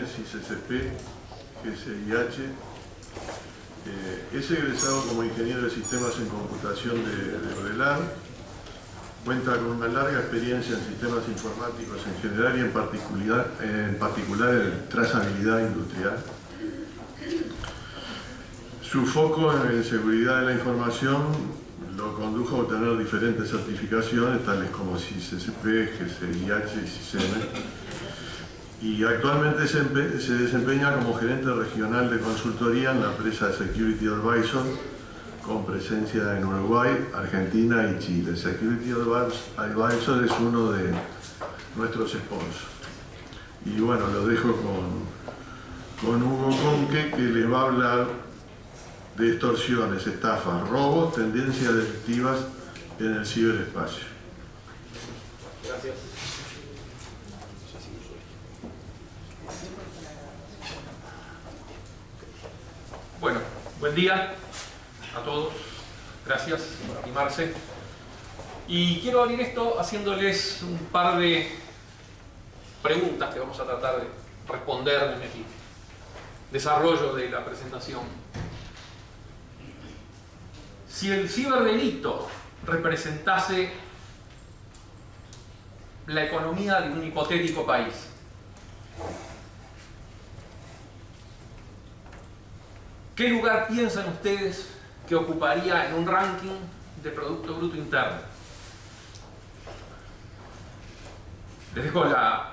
Génesis SC, GSIH. Es egresado como ingeniero de sistemas en computación de Brelar. Cuenta con una larga experiencia en sistemas informáticos en general y en particular en trazabilidad industrial. Su foco en seguridad de la información lo condujo a obtener diferentes certificaciones, tales como CISSP, GSIH y CISM. Y actualmente se desempeña como gerente regional de consultoría en la empresa Security Advisor, con presencia en Uruguay, Argentina y Chile. Security Advisor es uno de nuestros sponsors. Y bueno, lo dejo con Hugo Conque, que les va a hablar de extorsiones, estafas, robos, tendencias delictivas en el ciberespacio. Gracias. Bueno, buen día a todos. Gracias por animarse. Y quiero abrir esto haciéndoles un par de preguntas que vamos a tratar de responder en el desarrollo de la presentación. Si el ciberdelito representase la economía de un hipotético país, ¿qué lugar piensan ustedes que ocuparía en un ranking de Producto Bruto Interno? Les dejo la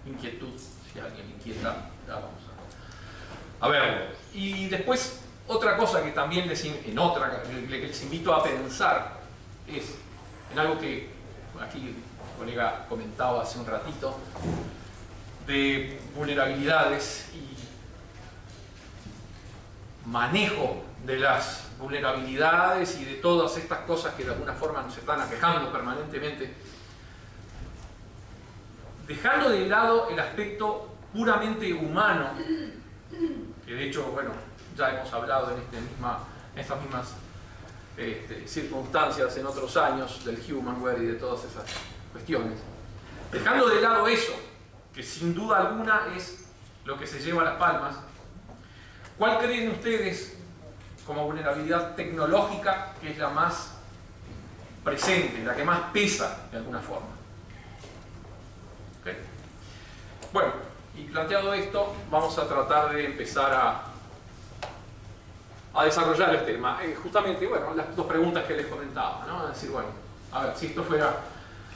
inquietud, si alguien inquieta, ya vamos a verlo. Y después, otra cosa que también les invito a pensar es en algo que aquí el colega comentaba hace un ratito, de vulnerabilidades y manejo de las vulnerabilidades y de todas estas cosas que de alguna forma nos están aquejando permanentemente, dejando de lado el aspecto puramente humano, que de hecho, bueno, ya hemos hablado en estas mismas circunstancias en otros años del humanware y de todas esas cuestiones. Dejando de lado eso, que sin duda alguna es lo que se lleva las palmas, ¿cuál creen ustedes como vulnerabilidad tecnológica que es la más presente, la que más pesa de alguna forma? ¿Okay? Bueno, y planteado esto, vamos a tratar de empezar a desarrollar el tema. Justamente, bueno, las dos preguntas que les comentaba, ¿no? Es decir, bueno, a ver, si esto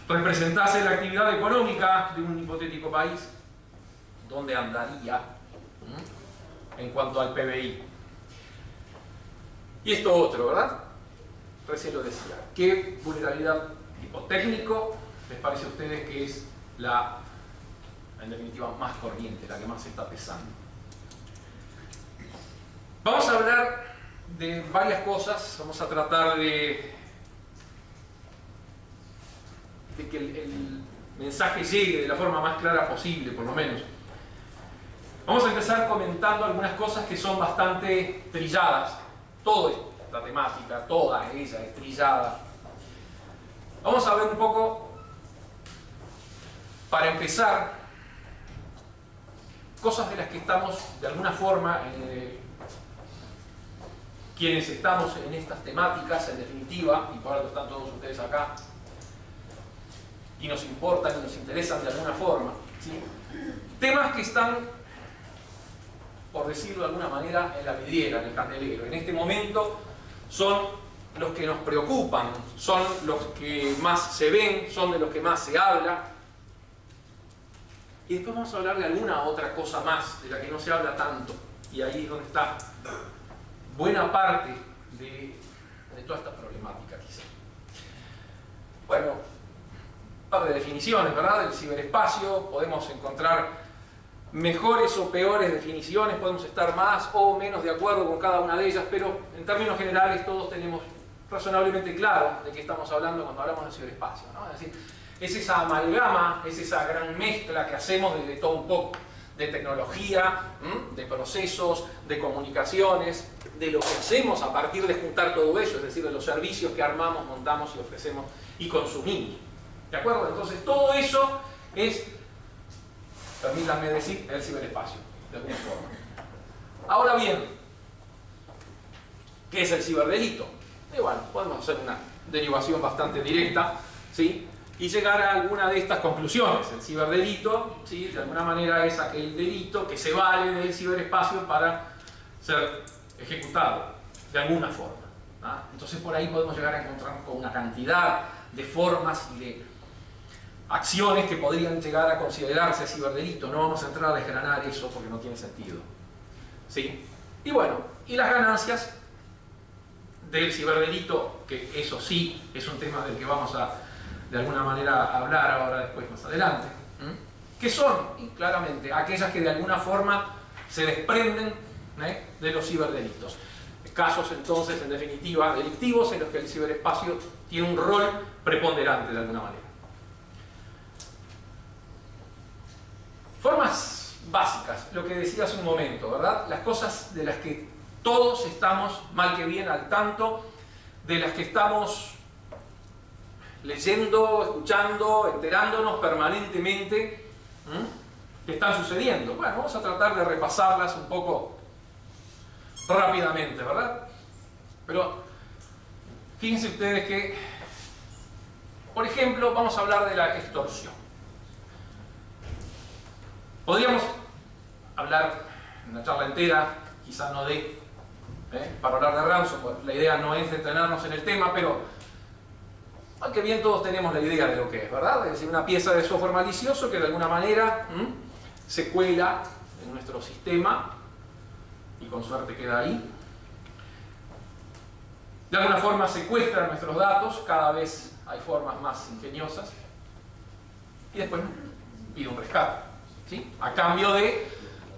representase la actividad económica de un hipotético país, ¿dónde andaría en cuanto al PBI? Y esto otro, ¿verdad? Recién lo decía. ¿Qué vulnerabilidad tipo técnico les parece a ustedes que es la, en definitiva, más corriente, la que más está pesando? Vamos a hablar de varias cosas. Vamos a tratar de que el mensaje llegue de la forma más clara posible, por lo menos. Vamos a empezar comentando algunas cosas que son bastante trilladas. Toda esta temática, toda ella es trillada. Vamos a ver un poco, para empezar, cosas de las que estamos, de alguna forma, quienes estamos en estas temáticas, en definitiva, y por algo están todos ustedes acá, y nos importan y nos interesan de alguna forma, ¿sí? Temas que están, por decirlo de alguna manera, en la vidriera, en el candelero. En este momento son los que nos preocupan, son los que más se ven, son de los que más se habla. Y después vamos a hablar de alguna otra cosa más, de la que no se habla tanto. Y ahí es donde está buena parte de toda esta problemática, quizá. Bueno, un par de definiciones, ¿verdad? Del ciberespacio, podemos encontrar mejores o peores definiciones, podemos estar más o menos de acuerdo con cada una de ellas, pero en términos generales todos tenemos razonablemente claro de qué estamos hablando cuando hablamos del ciberespacio, ¿no? Es decir, es esa amalgama, es esa gran mezcla que hacemos de todo un poco, de tecnología, de procesos, de comunicaciones, de lo que hacemos a partir de juntar todo eso, es decir, de los servicios que armamos, montamos y ofrecemos y consumimos. ¿De acuerdo? Entonces todo eso es permítanme decir, el ciberespacio, de alguna forma. Ahora bien, ¿qué es el ciberdelito? Y bueno, podemos hacer una derivación bastante directa, ¿sí? Y llegar a alguna de estas conclusiones. El ciberdelito, ¿sí? De alguna manera es aquel delito que se vale del ciberespacio para ser ejecutado de alguna forma. ¿Ah? Entonces por ahí podemos llegar a encontrarnos con una cantidad de formas y de acciones que podrían llegar a considerarse ciberdelito. No vamos a entrar a desgranar eso porque no tiene sentido, ¿sí? Y bueno, y las ganancias del ciberdelito, que eso sí es un tema del que vamos a de alguna manera hablar ahora después más adelante, que son, y claramente, aquellas que de alguna forma se desprenden de los ciberdelitos. Casos entonces, en definitiva, delictivos en los que el ciberespacio tiene un rol preponderante de alguna manera. Formas básicas, lo que decía hace un momento, ¿verdad? Las cosas de las que todos estamos, mal que bien, al tanto, de las que estamos leyendo, escuchando, enterándonos permanentemente, que están sucediendo. Bueno, vamos a tratar de repasarlas un poco rápidamente, ¿verdad? Pero fíjense ustedes que, por ejemplo, vamos a hablar de la extorsión. Podríamos hablar en una charla entera, quizás no de, para hablar de ransomware. La idea no es detenernos en el tema, pero aunque bien todos tenemos la idea de lo que es, ¿verdad? Es decir, una pieza de software malicioso que de alguna manera se cuela en nuestro sistema y con suerte queda ahí. De alguna forma secuestra nuestros datos, cada vez hay formas más ingeniosas, y después pide un rescate, ¿sí? A cambio de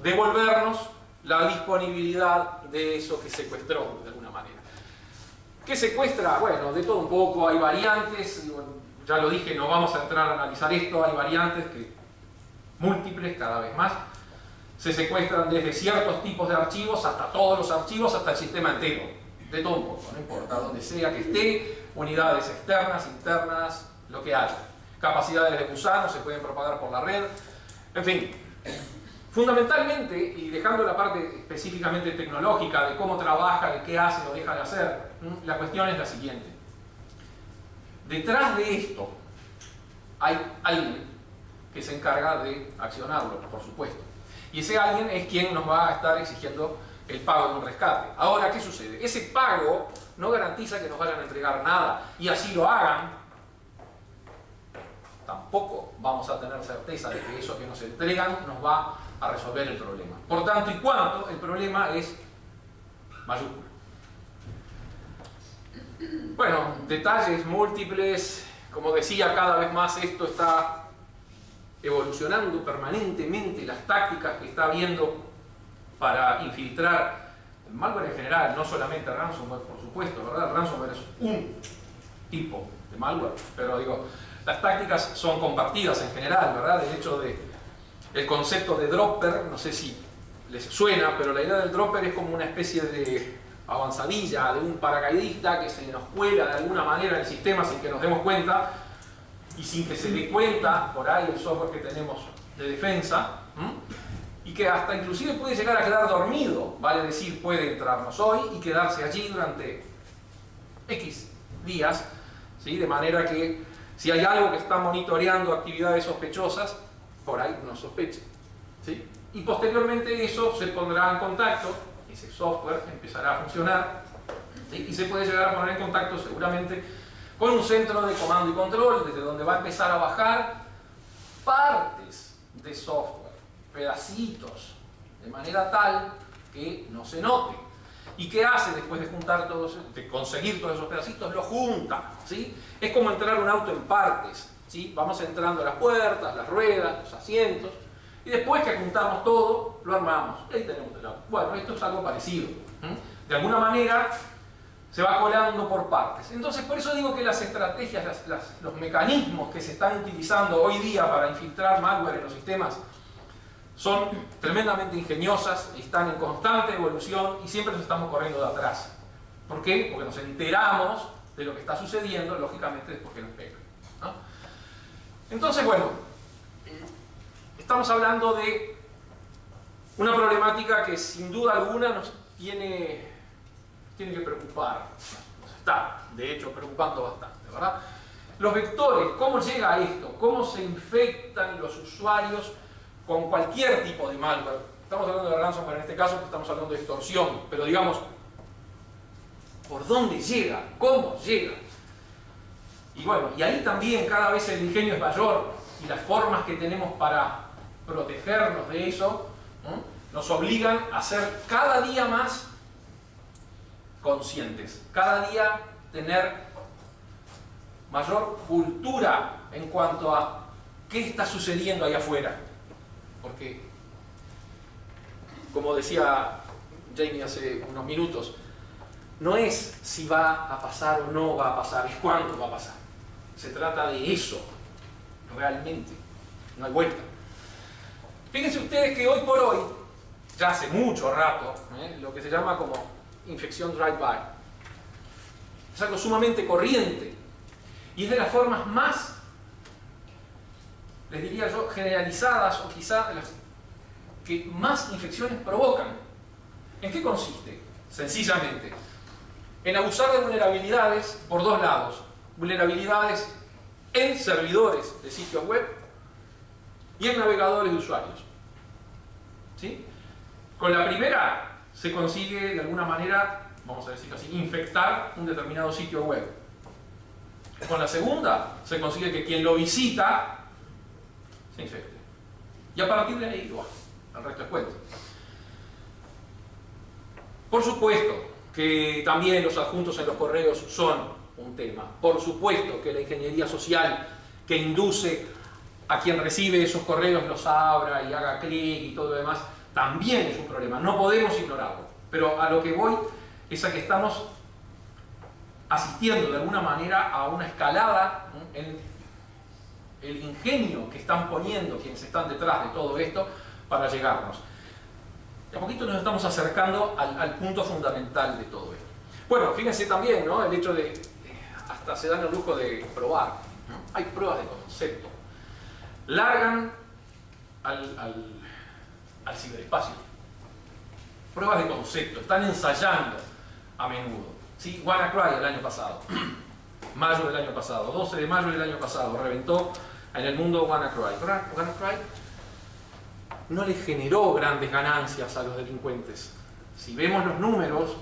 devolvernos la disponibilidad de eso que secuestró de alguna manera. ¿Qué secuestra? Bueno, de todo un poco, hay variantes, ya lo dije, no vamos a entrar a analizar esto, hay variantes que múltiples cada vez más. Se secuestran desde ciertos tipos de archivos hasta todos los archivos, hasta el sistema entero. De todo un poco, no importa dónde sea que esté, unidades externas, internas, lo que haya. Capacidades de gusano se pueden propagar por la red, en fin. Fundamentalmente, y dejando la parte específicamente tecnológica de cómo trabaja, de qué hace o deja de hacer, la cuestión es la siguiente. Detrás de esto hay alguien que se encarga de accionarlo, por supuesto. Y ese alguien es quien nos va a estar exigiendo el pago de un rescate. Ahora, ¿qué sucede? Ese pago no garantiza que nos vayan a entregar nada, y así lo hagan, tampoco vamos a tener certeza de que eso que nos entregan nos va a resolver el problema. Por tanto y cuanto, el problema es mayúsculo. Bueno, detalles múltiples, como decía, cada vez más esto está evolucionando permanentemente, las tácticas que está habiendo para infiltrar el malware en general, no solamente el ransomware, por supuesto, ¿verdad? El ransomware es un tipo de malware, pero digo, las tácticas son compartidas en general, ¿verdad? El hecho de el concepto de dropper, no sé si les suena, pero la idea del dropper es como una especie de avanzadilla, de un paracaidista que se nos cuela de alguna manera en el sistema sin que nos demos cuenta y sin que se dé cuenta por ahí el software que tenemos de defensa, y que hasta inclusive puede llegar a quedar dormido, vale decir, puede entrarnos hoy y quedarse allí durante X días, ¿sí? De manera que si hay algo que está monitoreando actividades sospechosas, por ahí nos sospeche, ¿sí? Y posteriormente eso se pondrá en contacto, ese software empezará a funcionar, ¿sí? Y se puede llegar a poner en contacto seguramente con un centro de comando y control, desde donde va a empezar a bajar partes de software, pedacitos, de manera tal que no se note. ¿Y qué hace después de juntar todos, de conseguir todos esos pedacitos? Lo junta, ¿sí? Es como entrar un auto en partes, ¿sí? Vamos entrando las puertas, las ruedas, los asientos, y después que juntamos todo, lo armamos. Y ahí tenemos el auto. Bueno, esto es algo parecido. De alguna manera se va colando por partes. Entonces, por eso digo que las estrategias, los mecanismos que se están utilizando hoy día para infiltrar malware en los sistemas son tremendamente ingeniosas, están en constante evolución y siempre nos estamos corriendo de atrás. ¿Por qué? Porque nos enteramos de lo que está sucediendo, lógicamente, después que nos pega, ¿no? Entonces, bueno, estamos hablando de una problemática que sin duda alguna nos tiene que preocupar. Nos está, de hecho, preocupando bastante, ¿verdad? Los vectores, ¿cómo llega a esto? ¿Cómo se infectan los usuarios con cualquier tipo de malware? Estamos hablando de ransomware en este caso, porque estamos hablando de extorsión, pero digamos, ¿por dónde llega? ¿Cómo llega? Y bueno, y ahí también cada vez el ingenio es mayor y las formas que tenemos para protegernos de eso, ¿no?, nos obligan a ser cada día más conscientes, cada día tener mayor cultura en cuanto a qué está sucediendo ahí afuera. Porque, como decía Jamie hace unos minutos, no es si va a pasar o no va a pasar, es cuándo va a pasar. Se trata de eso, realmente. No hay vuelta. Fíjense ustedes que hoy por hoy, ya hace mucho rato, lo que se llama como infección drive-by, es algo sumamente corriente y es de las formas más, les diría yo, generalizadas o quizá las que más infecciones provocan. ¿En qué consiste? Sencillamente, en abusar de vulnerabilidades por dos lados. Vulnerabilidades en servidores de sitios web y en navegadores de usuarios. ¿Sí? Con la primera se consigue de alguna manera, vamos a decirlo así, infectar un determinado sitio web. Con la segunda se consigue que quien lo visita se infecte. Y a partir de ahí, bueno, el resto es cuento. Por supuesto que también los adjuntos en los correos son un tema. Por supuesto que la ingeniería social que induce a quien recibe esos correos los abra y haga clic y todo lo demás, también es un problema. No podemos ignorarlo. Pero a lo que voy es a que estamos asistiendo de alguna manera a una escalada en el ingenio que están poniendo quienes están detrás de todo esto para llegarnos. De a poquito nos estamos acercando al punto fundamental de todo esto. Bueno, fíjense también, ¿no?, el hecho de hasta se dan el lujo de probar, ¿no? Hay pruebas de concepto. Largan al ciberespacio. Pruebas de concepto. Están ensayando a menudo. ¿Sí? WannaCry el año pasado. Mayo del año pasado. 12 de mayo del año pasado. Reventó en el mundo WannaCry. WannaCry no le generó grandes ganancias a los delincuentes. Si vemos los números,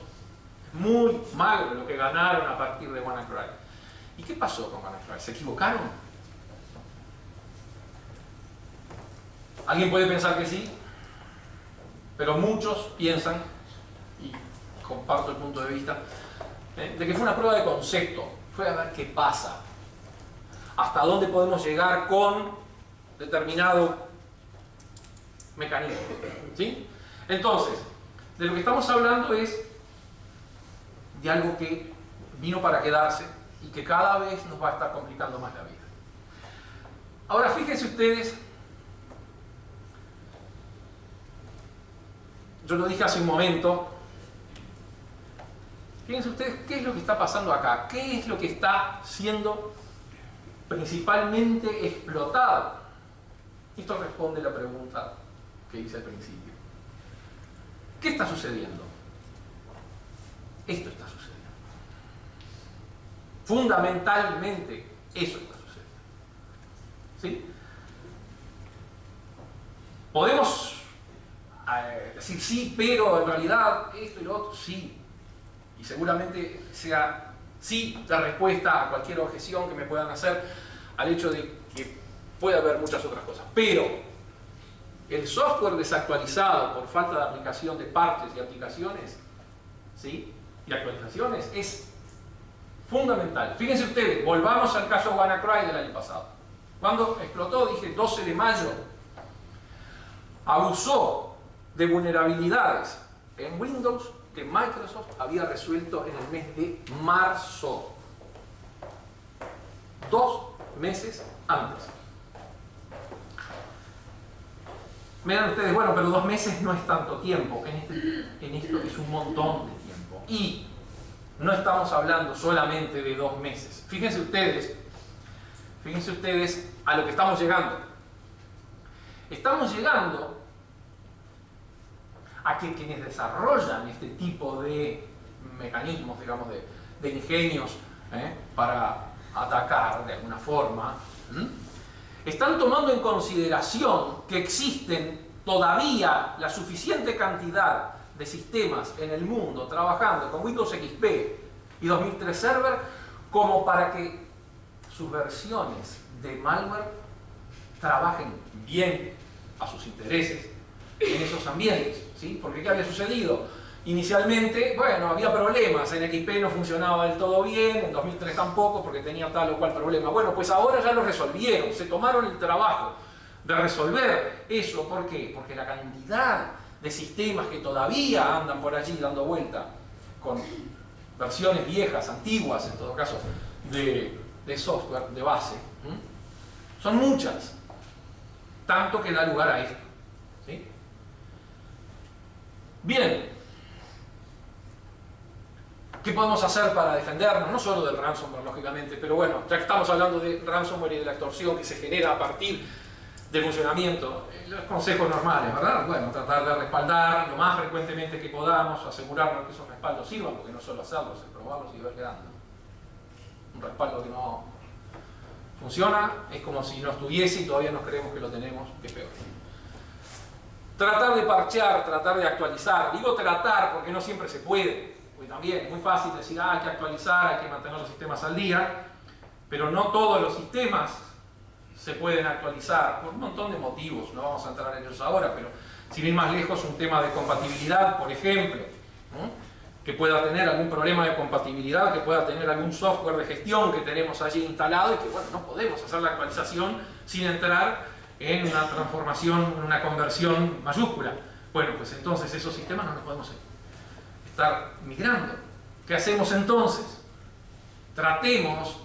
es muy malo lo que ganaron a partir de WannaCry. ¿Y qué pasó con WannaCry? ¿Se equivocaron? Alguien puede pensar que sí, pero muchos piensan, y comparto el punto de vista, de que fue una prueba de concepto. Fue a ver qué pasa. Hasta dónde podemos llegar con determinado mecanismo. ¿Sí? Entonces, de lo que estamos hablando es de algo que vino para quedarse y que cada vez nos va a estar complicando más la vida. Ahora, fíjense ustedes, yo lo dije hace un momento, fíjense ustedes qué es lo que está pasando acá, qué es lo que está siendo principalmente explotado. Esto responde a la pregunta que hice al principio. ¿Qué está sucediendo? Esto está sucediendo. Fundamentalmente, eso está sucediendo. ¿Sí? Podemos decir sí, pero en realidad esto y lo otro, sí. Y seguramente sea sí la respuesta a cualquier objeción que me puedan hacer al hecho de que puede haber muchas otras cosas. Pero el software desactualizado por falta de aplicación de parches y aplicaciones, ¿sí?, y actualizaciones es fundamental. Fíjense ustedes, volvamos al caso WannaCry del año pasado. Cuando explotó, dije 12 de mayo, abusó de vulnerabilidades en Windows que Microsoft había resuelto en el mes de marzo. 2 meses antes. Me dan ustedes, bueno, pero 2 meses no es tanto tiempo. En esto es un montón de tiempo. Y no estamos hablando solamente de 2 meses. Fíjense ustedes a lo que estamos llegando. estamos llegando a que quienes desarrollan este tipo de mecanismos, digamos, de ingenios para atacar de alguna forma, están tomando en consideración que existen todavía la suficiente cantidad de sistemas en el mundo trabajando con Windows XP y 2003 Server como para que sus versiones de malware trabajen bien a sus intereses en esos ambientes, ¿sí? Porque ¿qué había sucedido? Inicialmente, bueno, había problemas, en XP no funcionaba del todo bien, en 2003 tampoco porque tenía tal o cual problema. Bueno, pues ahora ya lo resolvieron, se tomaron el trabajo de resolver eso. ¿Por qué? Porque la cantidad de sistemas que todavía andan por allí dando vuelta con versiones viejas, antiguas en todo caso, de software, de base, son muchas, tanto que da lugar a esto, ¿sí? Bien, ¿qué podemos hacer para defendernos? No solo del ransomware, lógicamente, pero bueno, ya que estamos hablando de ransomware y de la extorsión que se genera a partir del funcionamiento, los consejos normales, ¿verdad? Bueno, tratar de respaldar lo más frecuentemente que podamos, asegurarnos que esos respaldos sirvan, porque no solo hacerlos, es probarlos y ver qué dan. Un respaldo que no funciona es como si no estuviese y todavía nos creemos que lo tenemos, que es peor. Tratar de parchear, tratar de actualizar. Digo tratar porque no siempre se puede, porque también es muy fácil decir, hay que actualizar, hay que mantener los sistemas al día, pero no todos los sistemas se pueden actualizar por un montón de motivos, no vamos a entrar en ellos ahora, pero sin ir más lejos, un tema de compatibilidad, por ejemplo, que pueda tener algún problema de compatibilidad, que pueda tener algún software de gestión que tenemos allí instalado y que, bueno, no podemos hacer la actualización sin entrar en una transformación, en una conversión mayúscula. Bueno, pues entonces esos sistemas no los podemos estar migrando. ¿Qué hacemos entonces? Tratemos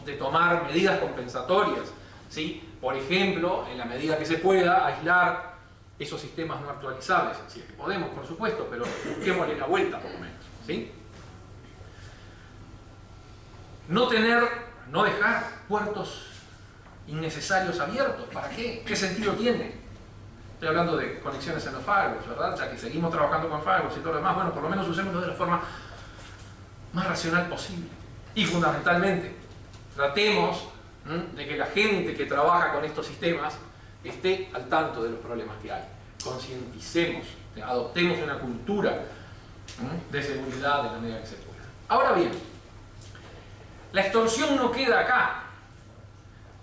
de tomar medidas compensatorias, ¿sí? Por ejemplo, en la medida que se pueda, aislar esos sistemas no actualizables, si es que podemos, por supuesto, pero busquémosle la vuelta por lo menos, ¿sí? No dejar puertos innecesarios abiertos. ¿Para qué? ¿Qué sentido tiene? Estoy hablando de conexiones en los firewalls, ¿verdad? Ya que seguimos trabajando con firewalls y todo lo demás, bueno, por lo menos usémoslo de la forma más racional posible. Y fundamentalmente, tratemos de que la gente que trabaja con estos sistemas esté al tanto de los problemas que hay. Concienticemos, adoptemos una cultura de seguridad de la medida que se pueda. Ahora bien, la extorsión no queda acá.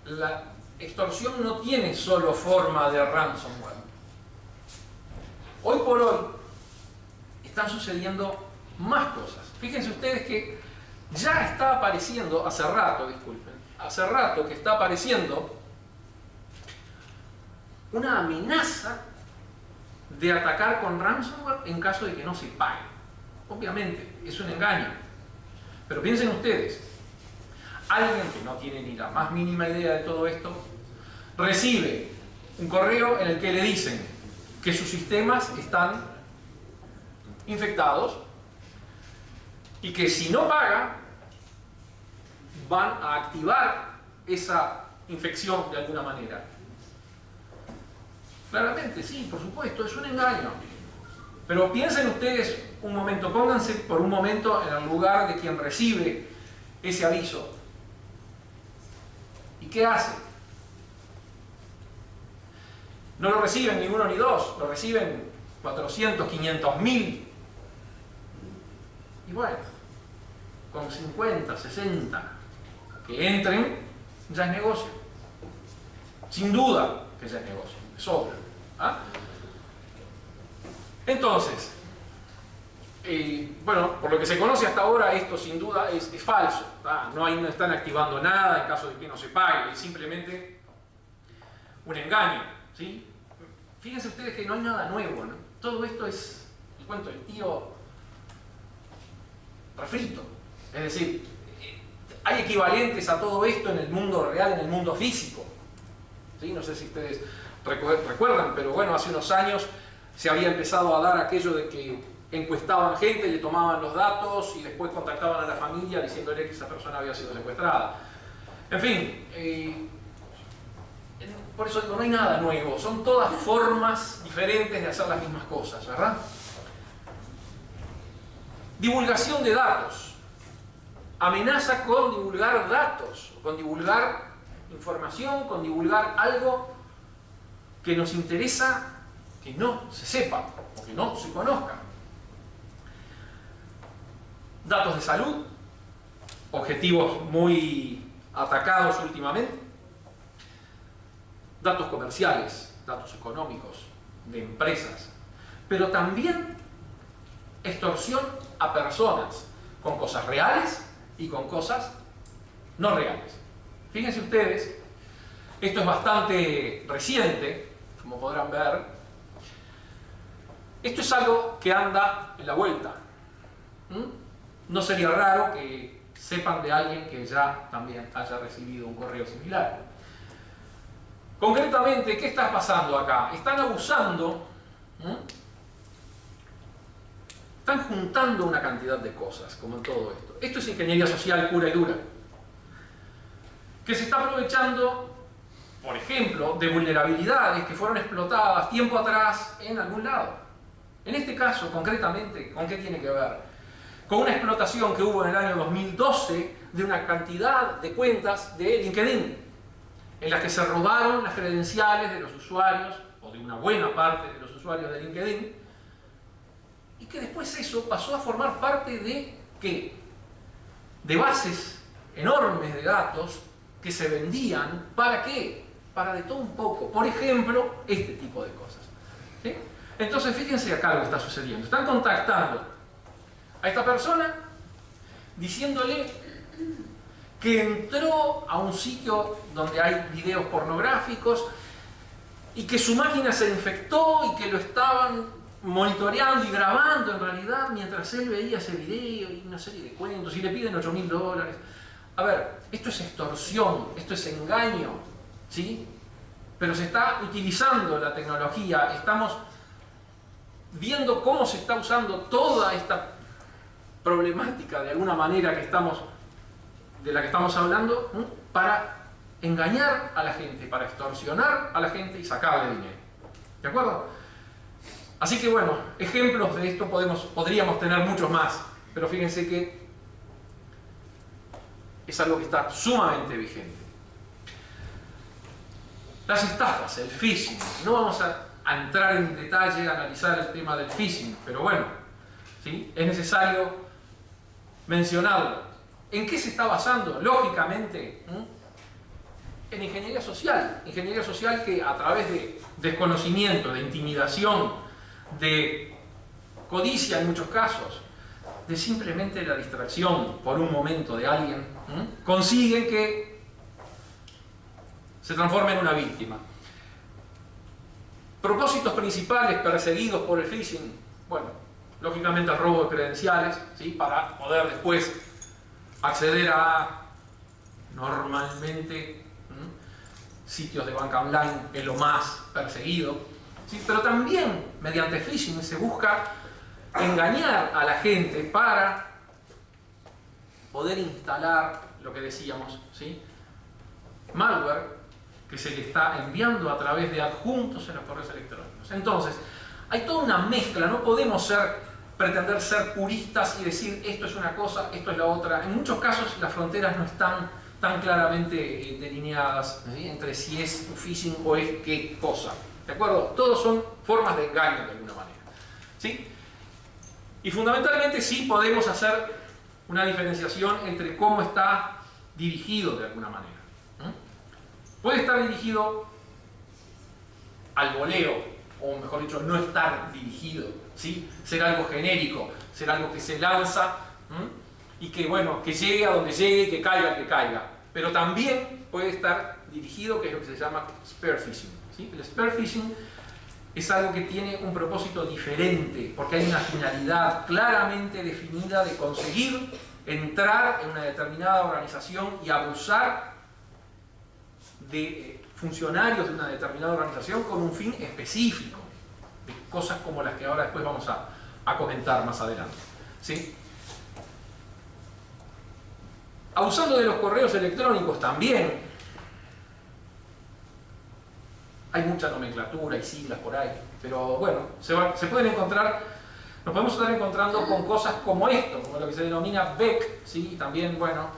La extorsión no tiene solo forma de ransomware. Hoy por hoy están sucediendo más cosas. Fíjense ustedes que ya está apareciendo, hace rato que está apareciendo una amenaza de atacar con ransomware en caso de que no se pague. Obviamente, es un engaño. Pero piensen ustedes, alguien que no tiene ni la más mínima idea de todo esto, recibe un correo en el que le dicen que sus sistemas están infectados y que si no paga, van a activar esa infección de alguna manera. Claramente, sí, por supuesto, es un engaño. Pero piensen ustedes un momento, pónganse por un momento en el lugar de quien recibe ese aviso. ¿Y qué hace? No lo reciben ni uno ni dos, lo reciben 400, 500.000. Y bueno, con 50, 60 que entren, ya es negocio. Sin duda que ya es negocio, de sobra. Entonces, bueno, por lo que se conoce hasta ahora, esto sin duda es falso. No están activando nada en caso de que no se pague, es simplemente un engaño, ¿sí? Fíjense ustedes que no hay nada nuevo, ¿no? Todo esto es el cuento del tío refrito. Es decir, hay equivalentes a todo esto en el mundo real, en el mundo físico, ¿sí? No sé si ustedes recuerdan, pero bueno, hace unos años se había empezado a dar aquello de que encuestaban gente, le tomaban los datos y después contactaban a la familia diciéndole que esa persona había sido secuestrada. En fin, Por eso digo, no hay nada nuevo, son todas formas diferentes de hacer las mismas cosas, ¿verdad? Divulgación de datos. Amenaza con divulgar datos, con divulgar información, con divulgar algo que nos interesa que no se sepa o que no se conozca. Datos de salud, objetivos muy atacados últimamente. Datos comerciales, datos económicos, de empresas, pero también extorsión a personas con cosas reales y con cosas no reales. Fíjense ustedes, esto es bastante reciente, como podrán ver. Esto es algo que anda en la vuelta. No sería raro que sepan de alguien que ya también haya recibido un correo similar. Concretamente, ¿qué está pasando acá? Están abusando, están juntando una cantidad de cosas, como en todo esto. Esto es ingeniería social pura y dura, que se está aprovechando, por ejemplo, de vulnerabilidades que fueron explotadas tiempo atrás en algún lado. En este caso, concretamente, ¿con qué tiene que ver? Con una explotación que hubo en el año 2012 de una cantidad de cuentas de LinkedIn, en las que se robaron las credenciales de los usuarios, o de una buena parte de los usuarios de LinkedIn, y que después eso pasó a formar parte de, ¿qué? De bases enormes de datos que se vendían, ¿para qué? Para de todo un poco. Por ejemplo, este tipo de cosas. ¿Sí? Entonces, fíjense acá lo que está sucediendo. Están contactando a esta persona diciéndole que entró a un sitio donde hay videos pornográficos y que su máquina se infectó y que lo estaban monitoreando y grabando en realidad mientras él veía ese video y una serie de cuentos y le piden $8.000. A ver, esto es extorsión, esto es engaño, ¿sí? Pero se está utilizando la tecnología, estamos viendo cómo se está usando toda esta problemática de alguna manera de la que estamos hablando, para engañar a la gente, para extorsionar a la gente y sacarle dinero. ¿De acuerdo? Así que bueno, ejemplos de esto podríamos tener muchos más, pero fíjense que es algo que está sumamente vigente. Las estafas, el phishing. No vamos a entrar en detalle a analizar el tema del phishing, pero bueno, ¿sí? Es necesario mencionarlo. ¿En qué se está basando? Lógicamente, en ingeniería social. Ingeniería social que a través de desconocimiento, de intimidación, de codicia en muchos casos, de simplemente la distracción por un momento de alguien, consiguen que se transforme en una víctima. Propósitos principales perseguidos por el phishing, bueno, lógicamente el robo de credenciales, ¿sí? Para poder después acceder a, normalmente, sitios de banca online es lo más perseguido, ¿sí? Pero también mediante phishing se busca engañar a la gente para poder instalar lo que decíamos, ¿sí? Malware que se le está enviando a través de adjuntos en los correos electrónicos. Entonces, hay toda una mezcla, no podemos pretender ser puristas y decir esto es una cosa, esto es la otra. En muchos casos las fronteras no están tan claramente delineadas, ¿sí? Entre si es un phishing o es qué cosa. ¿De acuerdo? Todos son formas de engaño de alguna manera, ¿sí? Y fundamentalmente sí podemos hacer una diferenciación entre cómo está dirigido de alguna manera. Puede estar dirigido al voleo, o mejor dicho, no estar dirigido, ¿sí? Ser algo genérico, ser algo que se lanza y que, bueno, que llegue a donde llegue, que caiga. Pero también puede estar dirigido, que es lo que se llama spear phishing, ¿sí? El spear phishing es algo que tiene un propósito diferente, porque hay una finalidad claramente definida de conseguir entrar en una determinada organización y abusar de funcionarios de una determinada organización con un fin específico, de cosas como las que ahora después vamos a comentar más adelante, ¿sí? Abusando de los correos electrónicos también, Hay mucha nomenclatura y siglas por ahí, pero bueno, se pueden encontrar, nos podemos estar encontrando con cosas como esto, como lo que se denomina BEC, ¿sí? Y también, bueno,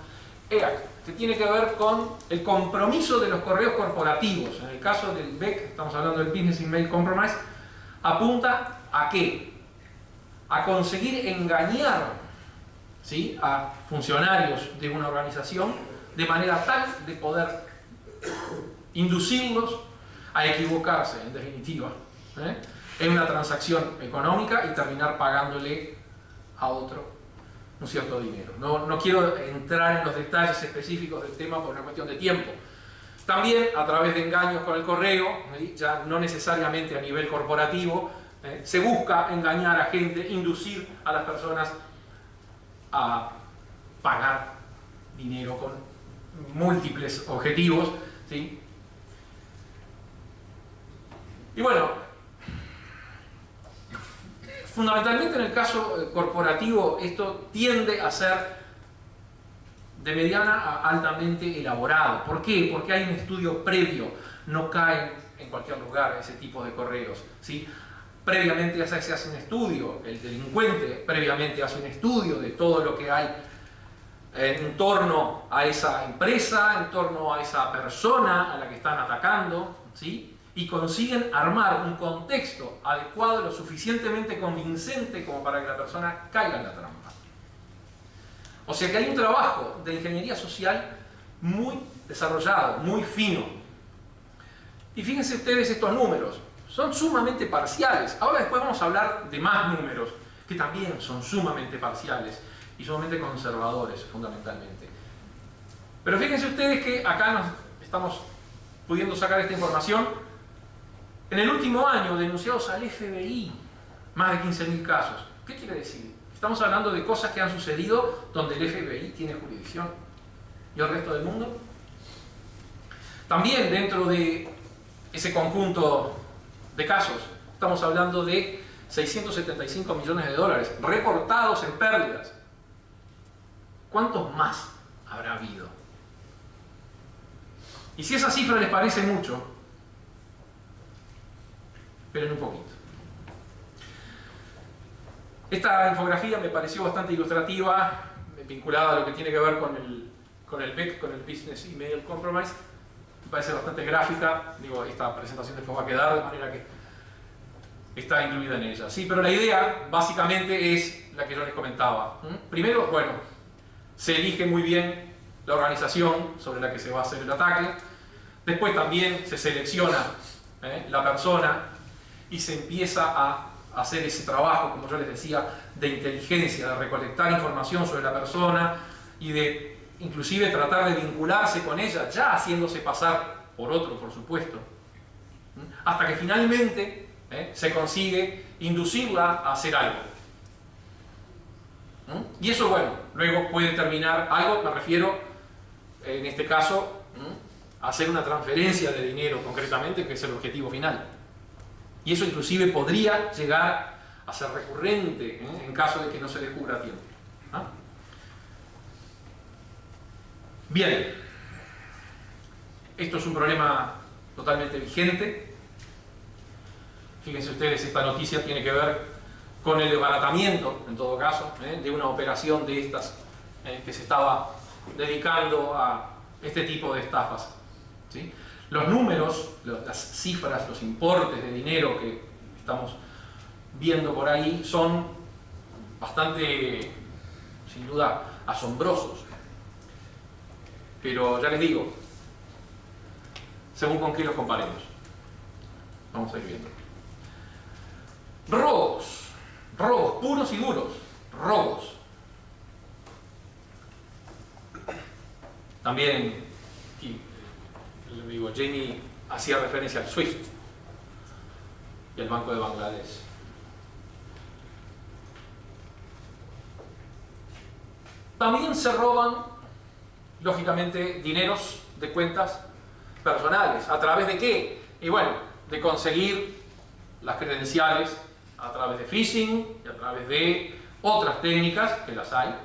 EAC, que tiene que ver con el compromiso de los correos corporativos. En el caso del BEC, estamos hablando del Business Email Compromise, apunta ¿a qué? A conseguir engañar, ¿sí?, a funcionarios de una organización de manera tal de poder inducirlos a equivocarse, en definitiva, en una transacción económica y terminar pagándole a otro un cierto dinero. No quiero entrar en los detalles específicos del tema por una cuestión de tiempo. También a través de engaños con el correo, ya no necesariamente a nivel corporativo, se busca engañar a gente, inducir a las personas a pagar dinero con múltiples objetivos, ¿sí? Y bueno, fundamentalmente en el caso corporativo esto tiende a ser de mediana a altamente elaborado. ¿Por qué? Porque hay un estudio previo, no caen en cualquier lugar ese tipo de correos, ¿sí? Previamente se hace un estudio, el delincuente previamente hace un estudio de todo lo que hay en torno a esa empresa, en torno a esa persona a la que están atacando, ¿sí? Y consiguen armar un contexto adecuado, lo suficientemente convincente como para que la persona caiga en la trampa. O sea que hay un trabajo de ingeniería social muy desarrollado, muy fino. Y fíjense ustedes estos números, son sumamente parciales. Ahora después vamos a hablar de más números, que también son sumamente parciales y sumamente conservadores, fundamentalmente. Pero fíjense ustedes que acá nos estamos pudiendo sacar esta información. En el último año, denunciados al FBI, más de 15.000 casos. ¿Qué quiere decir? Estamos hablando de cosas que han sucedido donde el FBI tiene jurisdicción. ¿Y el resto del mundo? También dentro de ese conjunto de casos, estamos hablando de 675 millones de dólares reportados en pérdidas. ¿Cuántos más habrá habido? Y si esa cifra les parece mucho, esperen un poquito. Esta infografía me pareció bastante ilustrativa, vinculada a lo que tiene que ver con el BEC, con el Business Email Compromise. Me parece bastante gráfica. Digo, esta presentación después va a quedar de manera que está incluida en ella. Sí, pero la idea básicamente es la que yo les comentaba. Primero, bueno, se elige muy bien la organización sobre la que se va a hacer el ataque. Después también se selecciona la persona y se empieza a hacer ese trabajo, como yo les decía, de inteligencia, de recolectar información sobre la persona y de inclusive tratar de vincularse con ella, ya haciéndose pasar por otro, por supuesto, hasta que finalmente se consigue inducirla a hacer algo. Y eso, bueno, luego puede terminar algo, me refiero, en este caso, a hacer una transferencia de dinero concretamente, que es el objetivo final. Y eso inclusive podría llegar a ser recurrente en caso de que no se descubra a tiempo. Bien, esto es un problema totalmente vigente. Fíjense ustedes, esta noticia tiene que ver con el desbaratamiento, en todo caso, de una operación de estas que se estaba dedicando a este tipo de estafas, ¿sí? Los números, las cifras, los importes de dinero que estamos viendo por ahí son bastante, sin duda, asombrosos. Pero ya les digo, según con qué los comparemos. Vamos a ir viendo. Robos. Robos puros y duros. Robos. También, aquí, le digo, Jamie hacía referencia al SWIFT y al Banco de Bangladesh. También se roban, lógicamente, dineros de cuentas personales. ¿A través de qué? Y bueno, de conseguir las credenciales a través de phishing y a través de otras técnicas, que las hay.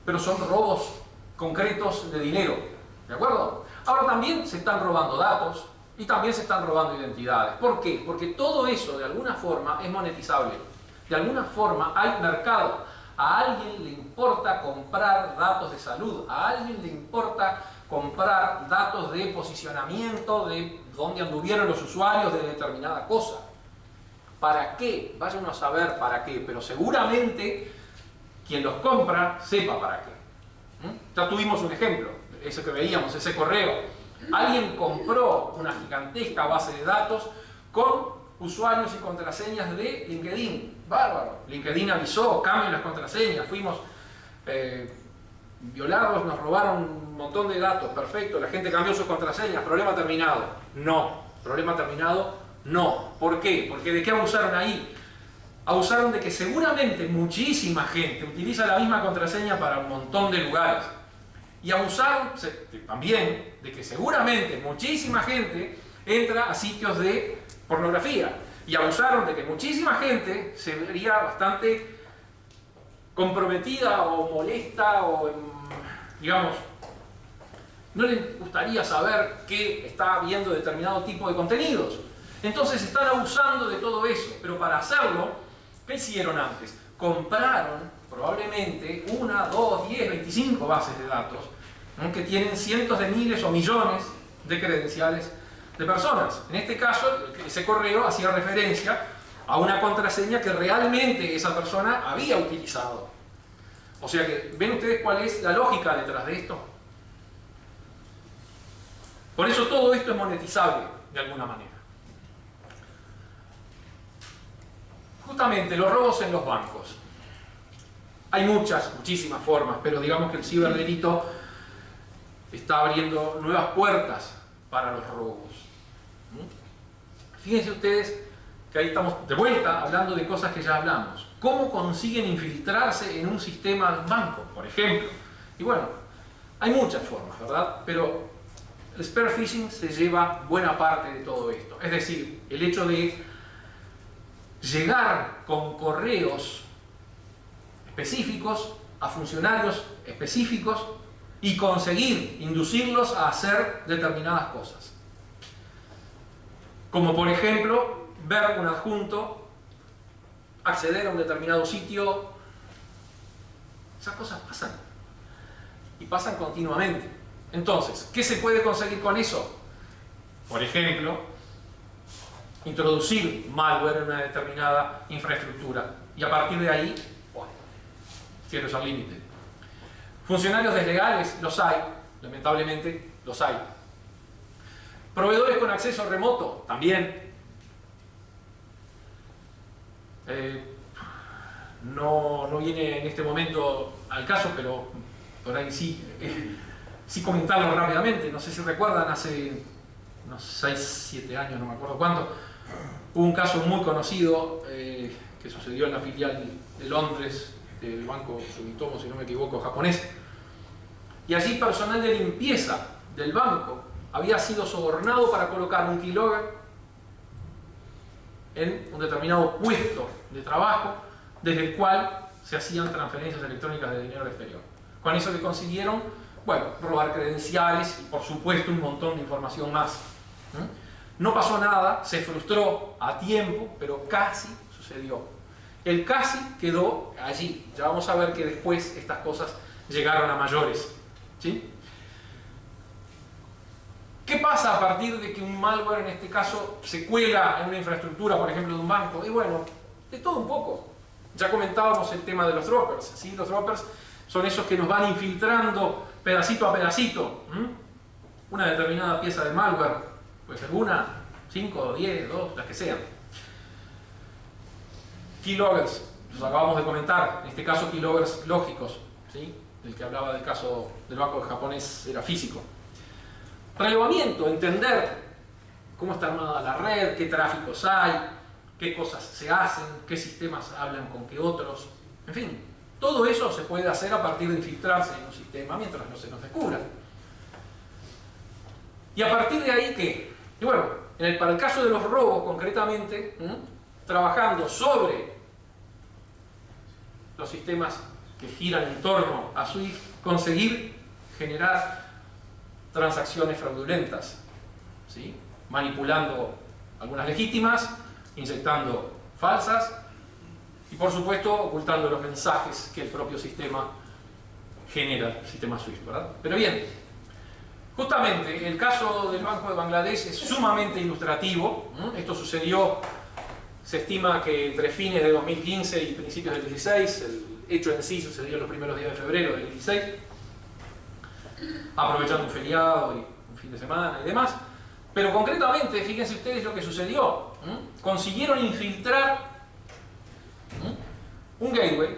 Pero son robos concretos de dinero, ¿de acuerdo? Ahora también se están robando datos y también se están robando identidades. ¿Por qué? Porque todo eso de alguna forma es monetizable. De alguna forma hay mercado. A alguien le importa comprar datos de salud, a alguien le importa comprar datos de posicionamiento, de dónde anduvieron los usuarios de determinada cosa. ¿Para qué? Vayan a saber para qué, pero seguramente quien los compra sepa para qué. Ya tuvimos un ejemplo, ese que veíamos, ese correo. Alguien compró una gigantesca base de datos con usuarios y contraseñas de LinkedIn. Bárbaro. LinkedIn avisó, cambien las contraseñas, fuimos violados, nos robaron un montón de datos. Perfecto, la gente cambió sus contraseñas. ¿Problema terminado? No. ¿Problema terminado? No. ¿Por qué? Porque ¿de qué abusaron ahí? Abusaron de que seguramente muchísima gente utiliza la misma contraseña para un montón de lugares. Y abusaron también de que seguramente muchísima gente entra a sitios de pornografía. Y abusaron de que muchísima gente se vería bastante comprometida o molesta o, digamos, no le gustaría saber que está viendo determinado tipo de contenidos. Entonces están abusando de todo eso. Pero para hacerlo, ¿qué hicieron antes? Compraron probablemente 1, 2, 10, 25 bases de datos que tienen cientos de miles o millones de credenciales de personas. En este caso, ese correo hacía referencia a una contraseña que realmente esa persona había utilizado. O sea que, ¿ven ustedes cuál es la lógica detrás de esto? Por eso todo esto es monetizable de alguna manera. Justamente los robos en los bancos. Hay muchísimas formas, pero digamos que el ciberdelito está abriendo nuevas puertas para los robos. Fíjense ustedes que ahí estamos de vuelta hablando de cosas que ya hablamos. ¿Cómo consiguen infiltrarse en un sistema de un banco, por ejemplo? Y bueno, hay muchas formas, ¿verdad? Pero el spear phishing se lleva buena parte de todo esto. Es decir, el hecho de llegar con correos específicos a funcionarios específicos y conseguir inducirlos a hacer determinadas cosas. Como por ejemplo, ver un adjunto, acceder a un determinado sitio. Esas cosas pasan. Y pasan continuamente. Entonces, ¿qué se puede conseguir con eso? Por ejemplo, introducir malware en una determinada infraestructura. Y a partir de ahí, bueno, cielos al límite. Funcionarios deslegales, los hay, lamentablemente los hay. Proveedores con acceso remoto, también. No viene en este momento al caso, pero por ahí sí, sí comentarlo rápidamente. No sé si recuerdan, hace unos 6, 7 años, no me acuerdo cuánto, hubo un caso muy conocido que sucedió en la filial de Londres del banco Sumitomo, si no me equivoco, japonés. Y allí personal de limpieza del banco había sido sobornado para colocar un keylogger en un determinado puesto de trabajo desde el cual se hacían transferencias electrónicas de dinero al exterior. Con eso que consiguieron, bueno, robar credenciales y por supuesto un montón de información más. No pasó nada, se frustró a tiempo, pero casi sucedió. El casi quedó allí. Ya vamos a ver que después estas cosas llegaron a mayores. ¿Sí? ¿Qué pasa a partir de que un malware, en este caso, se cuela en una infraestructura, por ejemplo, de un banco? Y bueno, de todo un poco. Ya comentábamos el tema de los droppers. ¿Sí? Los droppers son esos que nos van infiltrando pedacito a pedacito una determinada pieza de malware. Puede ser 1, 5, 10, 2, las que sean. Keyloggers, los acabamos de comentar. En este caso, keyloggers lógicos. ¿Sí? El que hablaba del caso del banco japonés era físico. Relevamiento, entender cómo está armada la red, qué tráficos hay, qué cosas se hacen, qué sistemas hablan con qué otros. En fin, todo eso se puede hacer a partir de infiltrarse en un sistema mientras no se nos descubra. ¿Y a partir de ahí qué? Y bueno, para el caso de los robos concretamente, trabajando sobre los sistemas que giran en torno a SWIFT, conseguir generar transacciones fraudulentas, ¿sí? Manipulando algunas legítimas, inyectando falsas y, por supuesto, ocultando los mensajes que el propio sistema genera, el sistema SWIFT, ¿verdad? Pero bien, justamente el caso del Banco de Bangladesh es sumamente ilustrativo. Esto sucedió, se estima que entre fines de 2015 y principios del 16, el hecho en sí sucedió los primeros días de febrero del 16, aprovechando un feriado y un fin de semana y demás. Pero concretamente, fíjense ustedes lo que sucedió. Consiguieron infiltrar un gateway,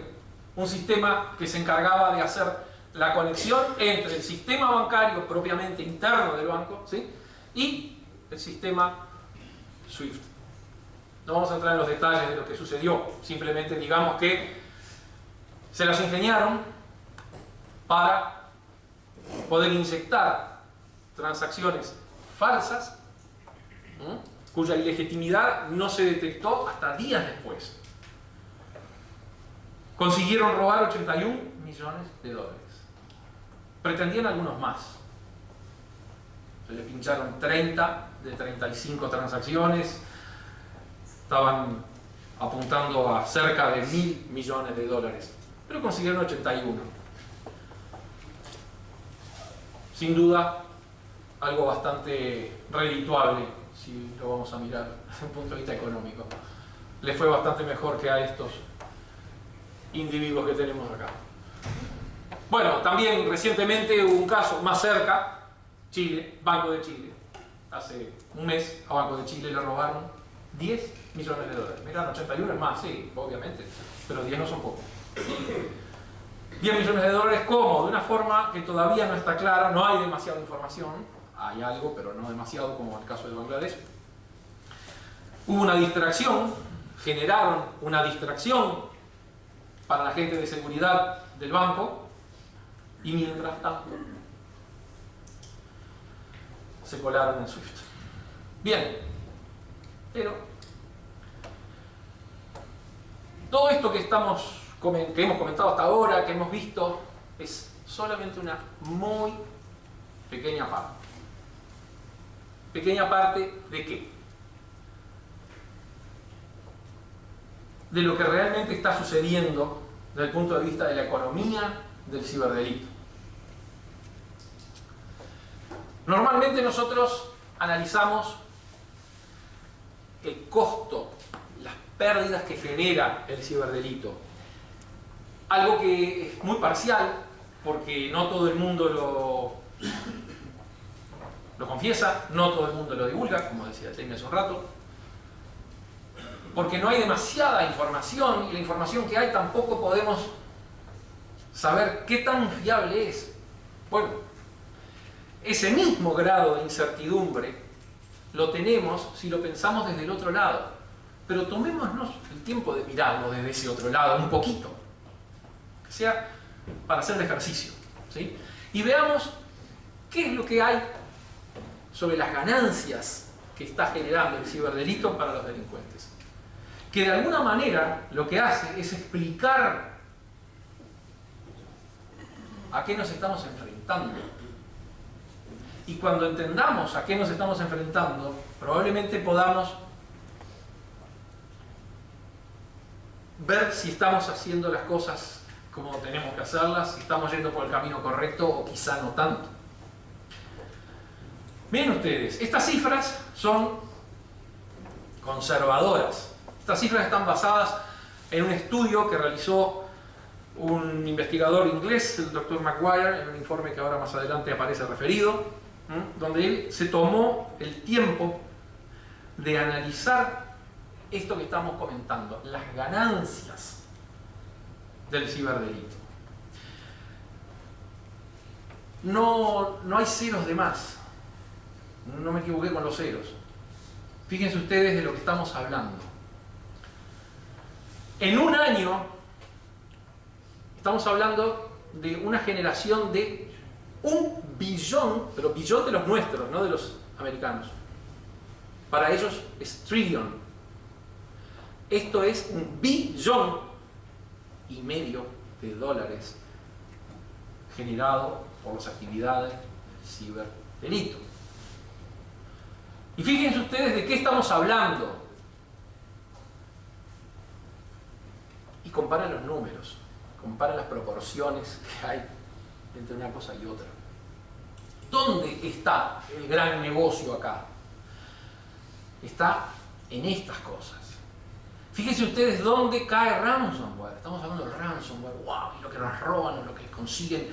un sistema que se encargaba de hacer la conexión entre el sistema bancario propiamente interno del banco, ¿sí?, y el sistema SWIFT. No vamos a entrar en los detalles de lo que sucedió, simplemente digamos que se las ingeniaron para poder inyectar transacciones falsas, cuya ilegitimidad no se detectó hasta días después. Consiguieron robar 81 millones de dólares. Pretendían algunos más. Se le pincharon 30 de 35 transacciones. Estaban apuntando a cerca de 1.000 millones de dólares. Pero consiguieron 81. Sin duda, algo bastante redituable, si lo vamos a mirar desde un punto de vista económico. Le fue bastante mejor que a estos individuos que tenemos acá. Bueno, también recientemente hubo un caso más cerca, Chile, Banco de Chile. Hace un mes a Banco de Chile le robaron 10 millones de dólares. Mirá, 81 es más, sí, obviamente, pero 10 no son pocos. 10 millones de dólares, ¿cómo? De una forma que todavía no está clara, no hay demasiada información, hay algo, pero no demasiado, como en el caso de Bangladesh. Hubo una distracción, generaron una distracción para la gente de seguridad del banco, y mientras tanto se colaron en SWIFT. Bien, pero todo esto que hemos comentado hasta ahora, que hemos visto, es solamente una muy pequeña parte. ¿Pequeña parte de qué? De lo que realmente está sucediendo desde el punto de vista de la economía del ciberdelito. Normalmente nosotros analizamos el costo, las pérdidas que genera el ciberdelito. Algo que es muy parcial, porque no todo el mundo lo confiesa, no todo el mundo lo divulga, como decía Jaime hace un rato, porque no hay demasiada información, y la información que hay tampoco podemos saber qué tan fiable es. Bueno, ese mismo grado de incertidumbre lo tenemos si lo pensamos desde el otro lado, pero tomémonos el tiempo de mirarlo desde ese otro lado un poquito, que sea para hacer el ejercicio, ¿sí? Y veamos qué es lo que hay sobre las ganancias que está generando el ciberdelito para los delincuentes, que de alguna manera lo que hace es explicar a qué nos estamos enfrentando. Y cuando entendamos a qué nos estamos enfrentando, probablemente podamos ver si estamos haciendo las cosas como tenemos que hacerlas, si estamos yendo por el camino correcto o quizá no tanto. Miren ustedes, estas cifras son conservadoras. Estas cifras están basadas en un estudio que realizó un investigador inglés, el Dr. Maguire, en un informe que ahora más adelante aparece referido, donde él se tomó el tiempo de analizar esto que estamos comentando, las ganancias del ciberdelito. No hay ceros de más, no me equivoqué con los ceros. Fíjense ustedes de lo que estamos hablando. En un año estamos hablando de una generación de 1 billón, pero billón de los nuestros, no de los americanos. Para ellos es trillion. Esto es 1,5 billones de dólares generado por las actividades del delito. Y fíjense ustedes de qué estamos hablando. Y comparen los números, comparen las proporciones que hay entre una cosa y otra. ¿Dónde está el gran negocio acá? Está en estas cosas. Fíjense ustedes dónde cae ransomware. Estamos hablando del ransomware, wow, y lo que nos roban, o lo que consiguen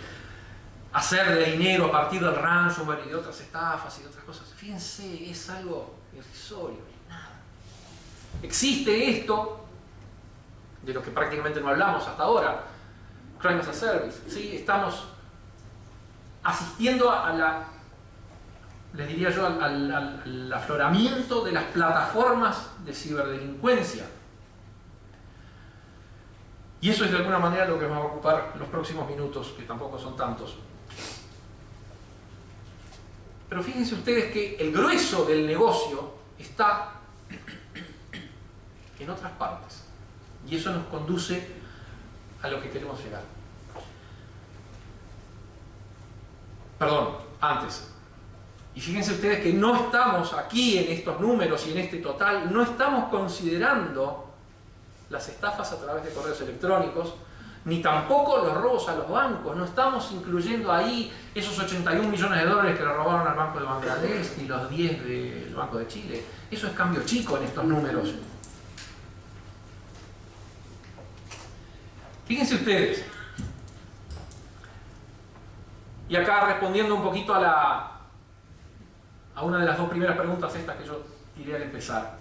hacer de dinero a partir del ransomware y de otras estafas y de otras cosas. Fíjense, es algo irrisorio, es nada. Existe esto, de lo que prácticamente no hablamos hasta ahora, Crime as a Service. ¿Sí? Estamos asistiendo les diría yo, al afloramiento de las plataformas de ciberdelincuencia. Y eso es de alguna manera lo que nos va a ocupar los próximos minutos, que tampoco son tantos. Pero fíjense ustedes que el grueso del negocio está en otras partes. Y eso nos conduce a lo que queremos llegar. Perdón, antes. Y fíjense ustedes que no estamos aquí en estos números y en este total, no estamos considerando las estafas a través de correos electrónicos, ni tampoco los robos a los bancos. No estamos incluyendo ahí esos 81 millones de dólares que le robaron al Banco de Bangladesh y los 10 del Banco de Chile. Eso es cambio chico en estos números. Fíjense ustedes. Y acá respondiendo un poquito a una de las dos primeras preguntas estas que yo tiré al empezar.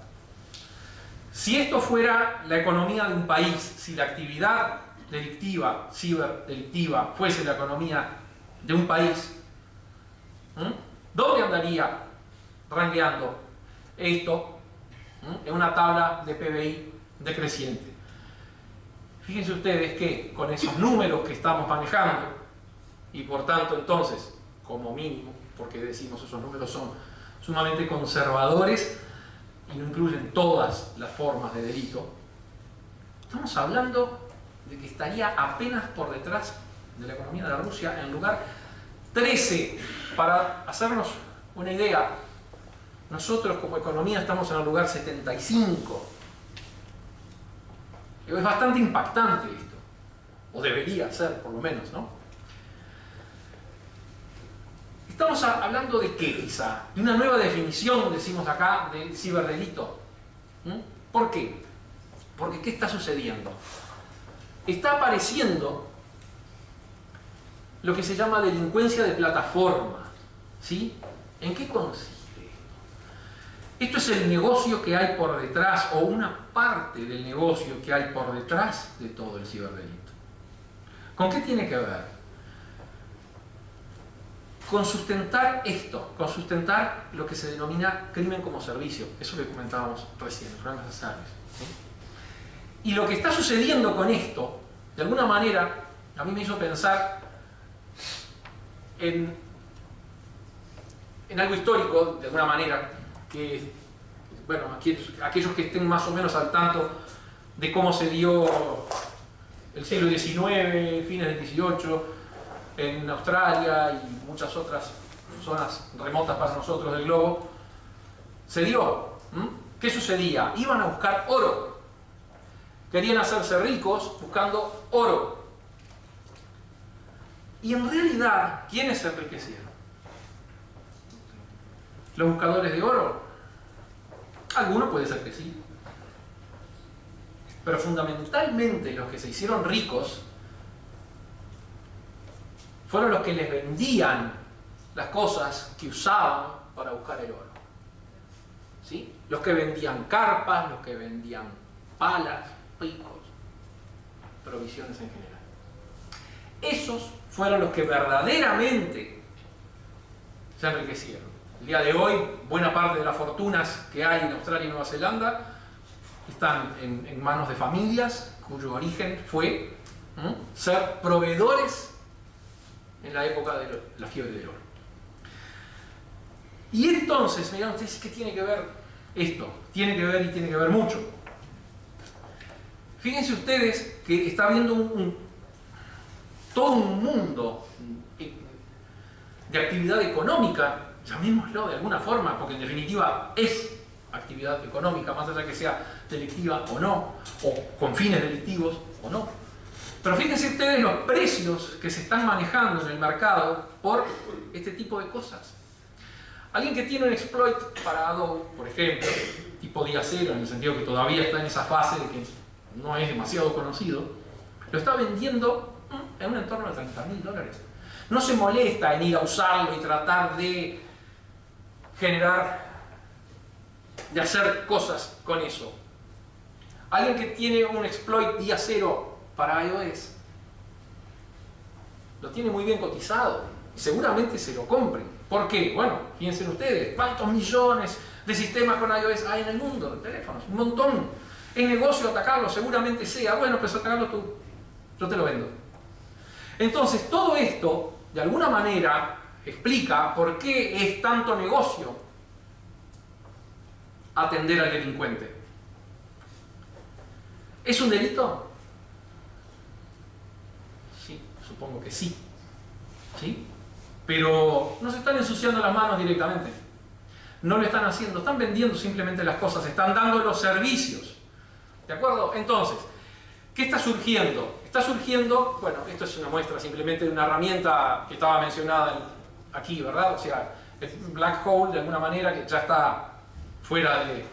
Si esto fuera la economía de un país, si la actividad delictiva, ciberdelictiva, fuese la economía de un país, ¿dónde andaría rankeando esto en una tabla de PBI decreciente? Fíjense ustedes que con esos números que estamos manejando, y por tanto entonces, como mínimo, porque decimos esos números son sumamente conservadores y no incluyen todas las formas de delito, estamos hablando de que estaría apenas por detrás de la economía de Rusia en el lugar 13. Para hacernos una idea, nosotros como economía estamos en el lugar 75. Es bastante impactante esto, o debería ser por lo menos, ¿no? Estamos hablando de qué, quizá, de una nueva definición, decimos acá, del ciberdelito. ¿Por qué? Porque ¿qué está sucediendo? Está apareciendo lo que se llama delincuencia de plataforma. ¿Sí? ¿En qué consiste esto? Esto es el negocio que hay por detrás, o una parte del negocio que hay por detrás de todo el ciberdelito. ¿Con qué tiene que ver? Con sustentar esto, con sustentar lo que se denomina crimen como servicio, eso que comentábamos recién, Crime as a Service, ¿sí? Y lo que está sucediendo con esto, de alguna manera, a mí me hizo pensar en algo histórico, de alguna manera, que, bueno, aquellos que estén más o menos al tanto de cómo se dio el siglo XIX, fines del XVIII, en Australia y muchas otras zonas remotas para nosotros del globo, se dio. ¿Qué sucedía? Iban a buscar oro. Querían hacerse ricos buscando oro. Y en realidad, ¿quiénes se enriquecieron? ¿Los buscadores de oro? Algunos puede ser que sí. Pero fundamentalmente los que se hicieron ricos fueron los que les vendían las cosas que usaban para buscar el oro. ¿Sí? Los que vendían carpas, los que vendían palas, picos, provisiones en general. Esos fueron los que verdaderamente se enriquecieron. El día de hoy, buena parte de las fortunas que hay en Australia y Nueva Zelanda están en manos de familias cuyo origen fue ser proveedores en la época de la fiebre del oro. Y entonces, me dirán ustedes, ¿qué tiene que ver esto? Tiene que ver y tiene que ver mucho. Fíjense ustedes que está habiendo todo un mundo de actividad económica llamémoslo de alguna forma, porque en definitiva es actividad económica, más allá que sea delictiva o no, o con fines delictivos o no. Pero fíjense ustedes los precios que se están manejando en el mercado por este tipo de cosas. Alguien que tiene un exploit para Adobe, por ejemplo, tipo día cero, en el sentido que todavía está en esa fase de que no es demasiado conocido, lo está vendiendo en un entorno de $30.000. No se molesta en ir a usarlo y tratar de generar, de hacer cosas con eso. Alguien que tiene un exploit día cero para iOS, lo tiene muy bien cotizado y seguramente se lo compren. ¿Por qué? Bueno, fíjense ustedes, ¿cuántos millones de sistemas con iOS hay en el mundo de teléfonos? Un montón. Es negocio atacarlo, seguramente sea. Bueno, pues atacarlo tú, yo te lo vendo. Entonces, todo esto, de alguna manera, explica por qué es tanto negocio atender al delincuente. ¿Es un delito? Sí, supongo que sí. ¿Sí? Pero no se están ensuciando las manos directamente. No lo están haciendo, están vendiendo simplemente las cosas, están dando los servicios. ¿De acuerdo? Entonces, ¿qué está surgiendo? Está surgiendo, bueno, esto es una muestra simplemente de una herramienta que estaba mencionada aquí, ¿verdad? O sea, el Black Hole de alguna manera que ya está fuera de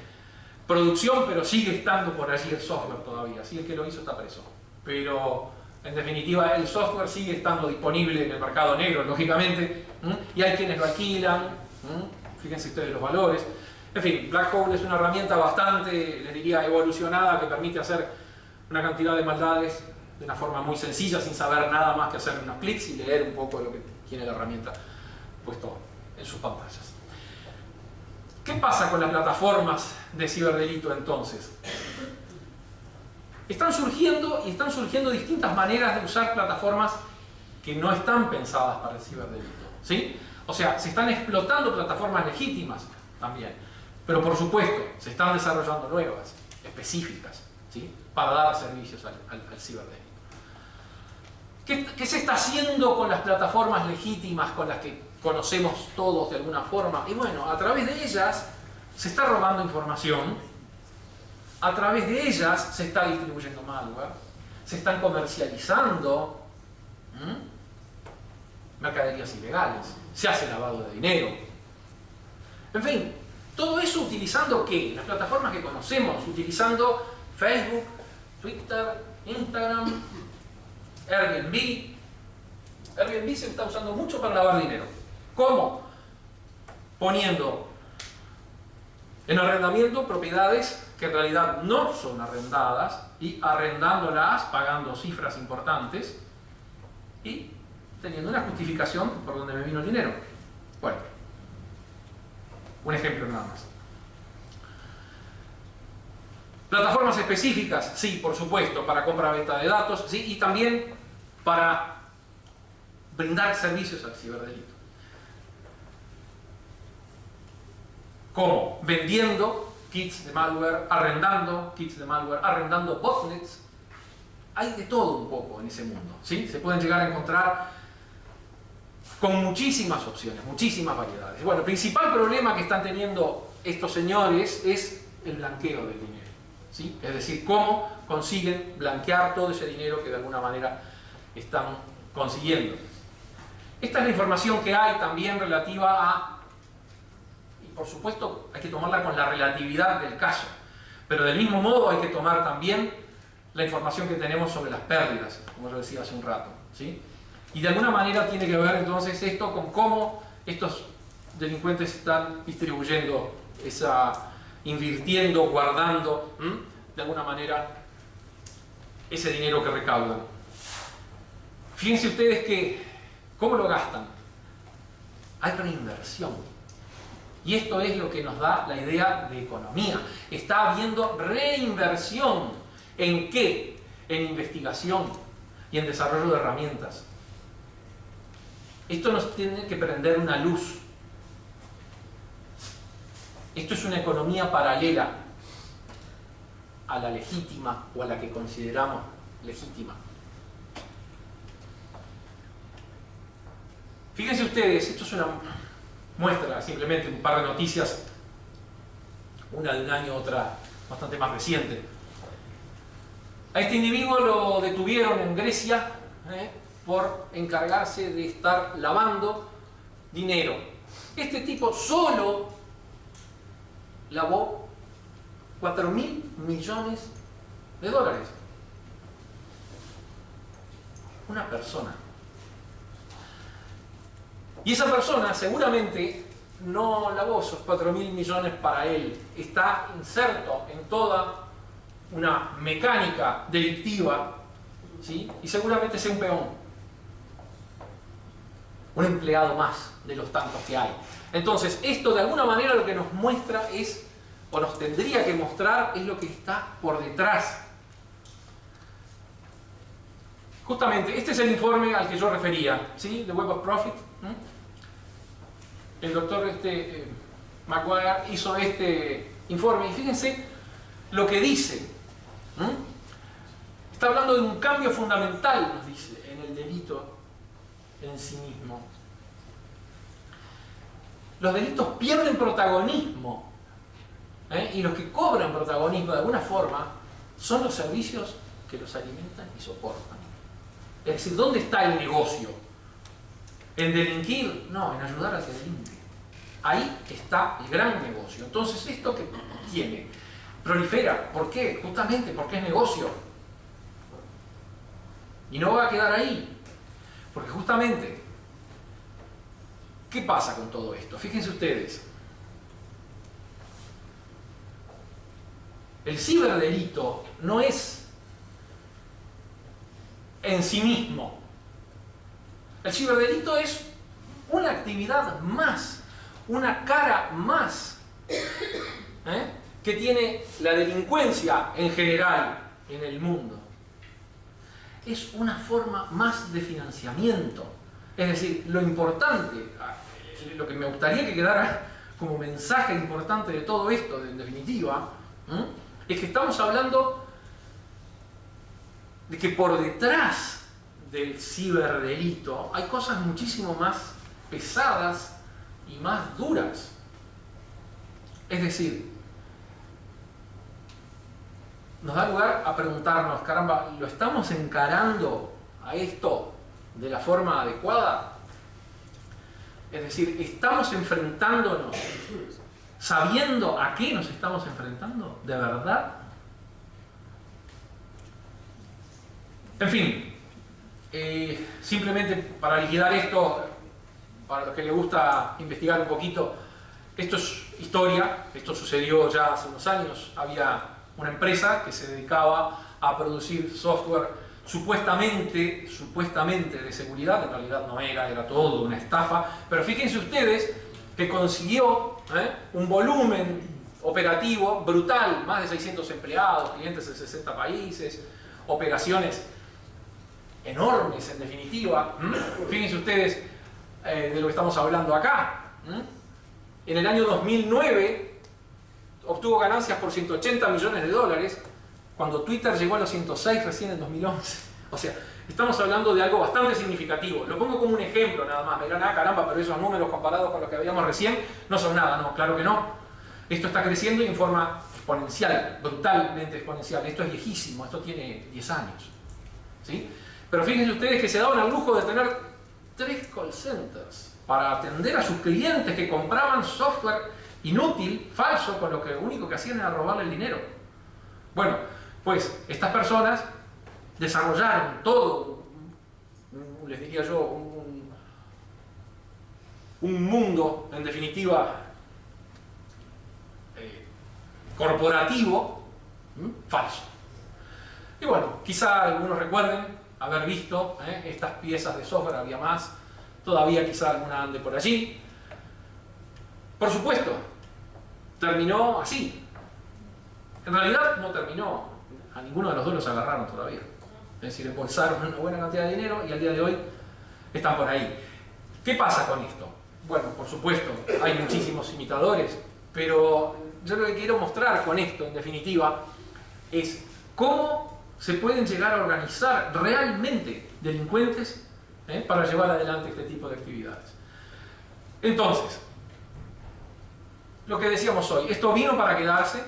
producción, pero sigue estando por allí el software todavía. Así el que lo hizo está preso. Pero en definitiva el software sigue estando disponible en el mercado negro, lógicamente, y hay quienes lo alquilan. Fíjense ustedes los valores. En fin, Black Hole es una herramienta bastante, les diría, evolucionada que permite hacer una cantidad de maldades de una forma muy sencilla, sin saber nada más que hacer unos clics y leer un poco lo que tiene la herramienta puesto en sus pantallas. ¿Qué pasa con las plataformas de ciberdelito entonces? Están surgiendo distintas maneras de usar plataformas que no están pensadas para el ciberdelito, ¿sí? O sea, se están explotando plataformas legítimas también, pero por supuesto se están desarrollando nuevas, específicas, ¿sí? Para dar servicios al ciberdelito. ¿Qué se está haciendo con las plataformas legítimas con las que conocemos todos de alguna forma? Y bueno, a través de ellas se está robando información, a través de ellas se está distribuyendo malware, se están comercializando mercaderías ilegales, se hace lavado de dinero. En fin, todo eso utilizando ¿qué? Las plataformas que conocemos, utilizando Facebook, Twitter, Instagram, Airbnb. Airbnb se está usando mucho para lavar dinero. ¿Cómo? Poniendo en arrendamiento propiedades que en realidad no son arrendadas y arrendándolas, pagando cifras importantes y teniendo una justificación por donde me vino el dinero. Bueno, un ejemplo nada más. Plataformas específicas, sí, por supuesto, para compra-venta de datos, sí, y también para brindar servicios al ciberdelito. ¿Cómo? Vendiendo kits de malware, arrendando kits de malware, arrendando botnets. Hay de todo un poco en ese mundo, ¿sí? Se pueden llegar a encontrar con muchísimas opciones, muchísimas variedades. Bueno, el principal problema que están teniendo estos señores es el blanqueo del dinero, ¿sí? Es decir, cómo consiguen blanquear todo ese dinero que de alguna manera están consiguiendo. Esta es la información que hay también relativa a, y por supuesto hay que tomarla con la relatividad del caso, pero del mismo modo hay que tomar también la información que tenemos sobre las pérdidas, como yo decía hace un rato, ¿sí? Y de alguna manera tiene que ver entonces esto con cómo estos delincuentes están distribuyendo invirtiendo, guardando, de alguna manera, ese dinero que recaudan. Fíjense ustedes que, ¿cómo lo gastan? Hay reinversión. Y esto es lo que nos da la idea de economía. Está habiendo reinversión. ¿En qué? En investigación y en desarrollo de herramientas. Esto nos tiene que prender una luz. Esto es una economía paralela a la legítima o a la que consideramos legítima. Fíjense ustedes, esto es muestra simplemente un par de noticias, una de un año, otra bastante más reciente. A este individuo lo detuvieron en Grecia por encargarse de estar lavando dinero. Este tipo solo lavó 4.000 millones de dólares. Una persona. Y esa persona seguramente no lavó esos 4.000 millones para él. Está inserto en toda una mecánica delictiva, ¿sí? Y seguramente sea un peón. Un empleado más de los tantos que hay. Entonces, esto de alguna manera lo que nos muestra es, o nos tendría que mostrar, es lo que está por detrás. Justamente, este es el informe al que yo refería, ¿sí? The Web of Profit. El doctor Maguire hizo este informe y fíjense lo que dice. Está hablando de un cambio fundamental, nos dice, en el delito en sí mismo. Los delitos pierden protagonismo, y los que cobran protagonismo de alguna forma son los servicios que los alimentan y soportan. Es decir, ¿dónde está el negocio? ¿En delinquir? No, en ayudar al que delinque. Ahí está el gran negocio. Entonces, ¿esto qué tiene? Prolifera. ¿Por qué? Justamente porque es negocio. Y no va a quedar ahí. Porque justamente, ¿qué pasa con todo esto? Fíjense ustedes. El ciberdelito no es en sí mismo. El ciberdelito es una actividad más, una cara más, que tiene la delincuencia en general en el mundo. Es una forma más de financiamiento. Es decir, lo importante, lo que me gustaría que quedara como mensaje importante de todo esto, en definitiva, es que estamos hablando de que por detrás del ciberdelito hay cosas muchísimo más pesadas y más duras. Es decir, nos da lugar a preguntarnos, caramba, ¿lo estamos encarando a esto de la forma adecuada? Es decir, ¿estamos enfrentándonos sabiendo a qué nos estamos enfrentando? ¿De verdad? En fin, simplemente para liquidar esto, para los que les gusta investigar un poquito, esto es historia, esto sucedió ya hace unos años. Había una empresa que se dedicaba a producir software supuestamente de seguridad, en realidad no era todo una estafa, pero fíjense ustedes que consiguió un volumen operativo brutal, más de 600 empleados, clientes en 60 países, operaciones enormes en definitiva. Fíjense ustedes de lo que estamos hablando acá. En el año 2009 obtuvo ganancias por 180 millones de dólares, cuando Twitter llegó a los 106 recién en 2011. O sea, estamos hablando de algo bastante significativo. Lo pongo como un ejemplo nada más. Me dirán, caramba, pero esos números comparados con los que veíamos recién no son nada. No, claro que no. Esto está creciendo en forma exponencial, brutalmente exponencial. Esto es viejísimo, esto tiene 10 años. ¿Sí? Pero fíjense ustedes que se daban al lujo de tener 3 call centers para atender a sus clientes que compraban software inútil, falso, con lo que lo único que hacían era robarle el dinero. Bueno, pues estas personas desarrollaron todo, les diría yo, un mundo, en definitiva, corporativo, falso. Y bueno, quizá algunos recuerden haber visto estas piezas de software, había más, todavía quizá alguna ande por allí. Por supuesto, terminó así. En realidad no terminó, a ninguno de los dos los agarraron todavía. Es decir, embolsaron una buena cantidad de dinero y al día de hoy están por ahí. ¿Qué pasa con esto? Bueno, por supuesto, hay muchísimos imitadores, pero yo lo que quiero mostrar con esto, en definitiva, es cómo se pueden llegar a organizar realmente delincuentes para llevar adelante este tipo de actividades. Entonces, lo que decíamos hoy, esto vino para quedarse.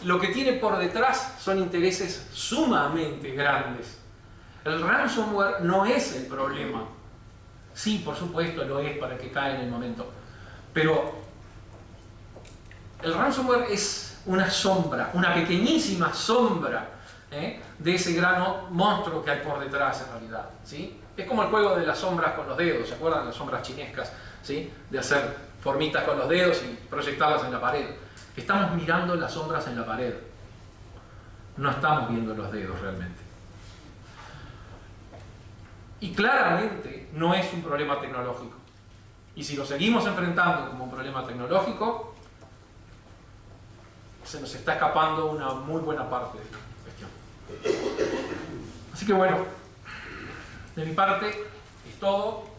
Lo que tiene por detrás son intereses sumamente grandes. El ransomware no es el problema. Sí, por supuesto lo es para el que cae en el momento. Pero el ransomware es una sombra, una pequeñísima sombra de ese gran monstruo que hay por detrás en realidad, ¿sí? Es como el juego de las sombras con los dedos, ¿se acuerdan? Las sombras chinescas, ¿sí? De hacer formitas con los dedos y proyectarlas en la pared. Estamos mirando las sombras en la pared. No estamos viendo los dedos realmente. Y claramente no es un problema tecnológico. Y si lo seguimos enfrentando como un problema tecnológico, se nos está escapando una muy buena parte de la cuestión. Así que bueno, de mi parte es todo.